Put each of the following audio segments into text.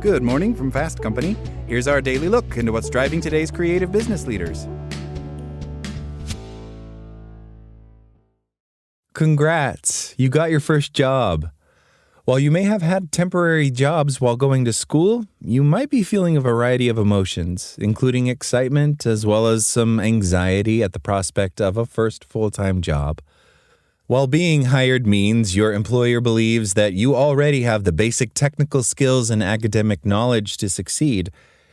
Good morning from Fast Company. Here's our daily look into what's driving today's creative business leaders. Congrats! You got your first job. While you may have had temporary jobs while going to school, you might be feeling a variety of emotions, including excitement as well as some anxiety at the prospect of a first full-time job. While being hired means your employer believes that you already have the basic technical skills and academic knowledge to succeed,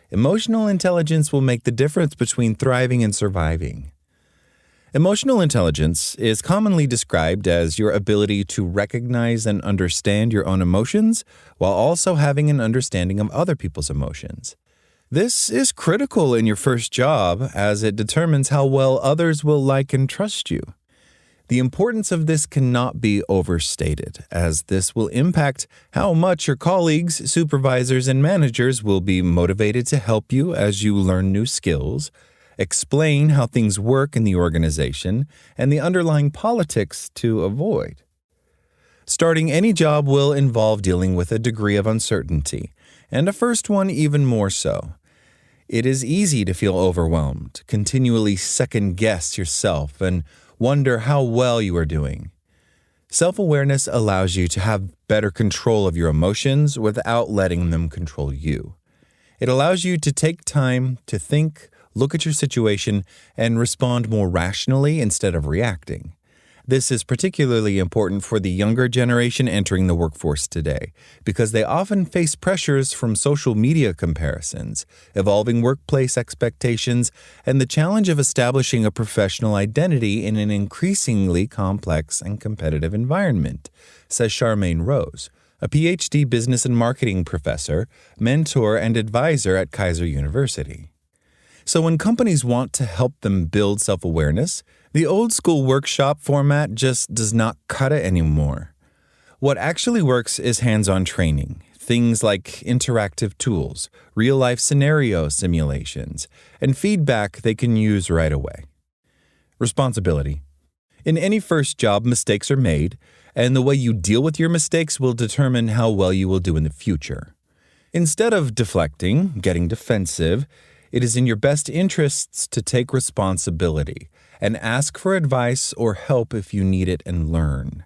emotional intelligence will make the difference between thriving and surviving. Emotional intelligence is commonly described as your ability to recognize and understand your own emotions while also having an understanding of other people's emotions. This is critical in your first job as it determines how well others will like and trust you. The importance of this cannot be overstated, as this will impact how much your colleagues, supervisors, and managers will be motivated to help you as you learn new skills, explain how things work in the organization, and the underlying politics to avoid. Starting any job will involve dealing with a degree of uncertainty, and a first one even more so. It is easy to feel overwhelmed, continually second-guess yourself, and wonder how well you are doing. Self-awareness allows you to have better control of your emotions without letting them control you. It allows you to take time to think, look at your situation, and respond more rationally instead of reacting. This is particularly important for the younger generation entering the workforce today, because they often face pressures from social media comparisons, evolving workplace expectations, and the challenge of establishing a professional identity in an increasingly complex and competitive environment, says Charmaine Rose, a PhD business and marketing professor, mentor, and advisor at Kaiser University. So when companies want to help them build self-awareness, the old-school workshop format just does not cut it anymore. What actually works is hands-on training, things like interactive tools, real-life scenario simulations, and feedback they can use right away. Responsibility. In any first job, mistakes are made, and the way you deal with your mistakes will determine how well you will do in the future. Instead of deflecting, getting defensive, it is in your best interests to take responsibility and ask for advice or help if you need it and learn.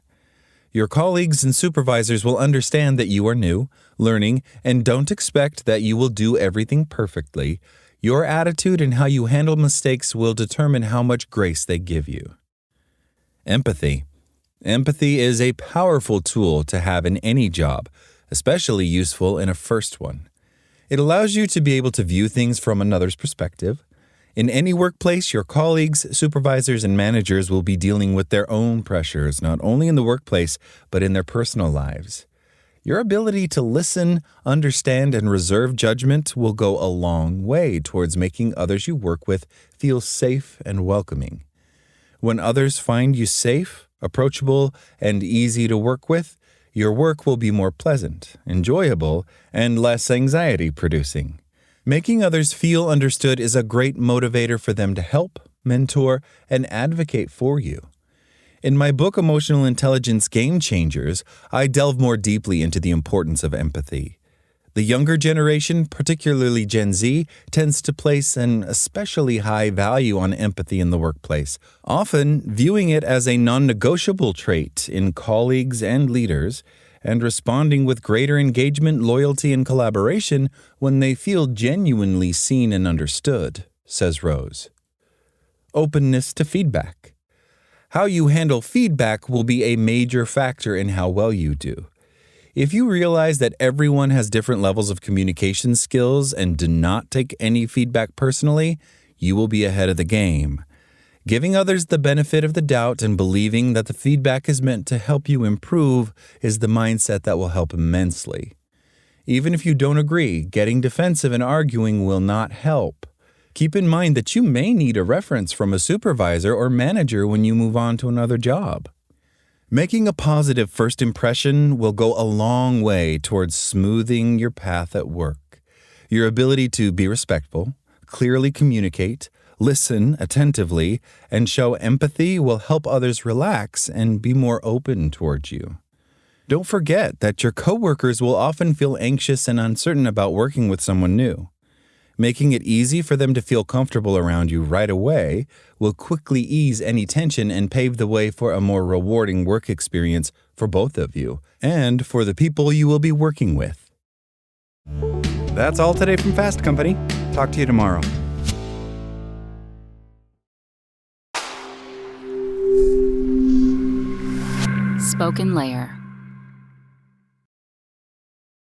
Your colleagues and supervisors will understand that you are new, learning, and don't expect that you will do everything perfectly. Your attitude and how you handle mistakes will determine how much grace they give you. Empathy. Empathy is a powerful tool to have in any job, especially useful in a first one. It allows you to be able to view things from another's perspective. In any workplace, your colleagues, supervisors, and managers will be dealing with their own pressures, not only in the workplace, but in their personal lives. Your ability to listen, understand, and reserve judgment will go a long way towards making others you work with feel safe and welcoming. When others find you safe, approachable, and easy to work with, your work will be more pleasant, enjoyable, and less anxiety-producing. Making others feel understood is a great motivator for them to help, mentor, and advocate for you. In my book, Emotional Intelligence Game Changers, I delve more deeply into the importance of empathy. The younger generation, particularly Gen Z, tends to place an especially high value on empathy in the workplace, often viewing it as a non-negotiable trait in colleagues and leaders, and responding with greater engagement, loyalty, and collaboration when they feel genuinely seen and understood, says Rose. Openness to feedback. How you handle feedback will be a major factor in how well you do. If you realize that everyone has different levels of communication skills and do not take any feedback personally, you will be ahead of the game. Giving others the benefit of the doubt and believing that the feedback is meant to help you improve is the mindset that will help immensely. Even if you don't agree, getting defensive and arguing will not help. Keep in mind that you may need a reference from a supervisor or manager when you move on to another job. Making a positive first impression will go a long way towards smoothing your path at work. Your ability to be respectful, clearly communicate, listen attentively, and show empathy will help others relax and be more open towards you. Don't forget that your coworkers will often feel anxious and uncertain about working with someone new. Making it easy for them to feel comfortable around you right away will quickly ease any tension and pave the way for a more rewarding work experience for both of you and for the people you will be working with. That's all today from Fast Company. Talk to you tomorrow. SpokenLayer.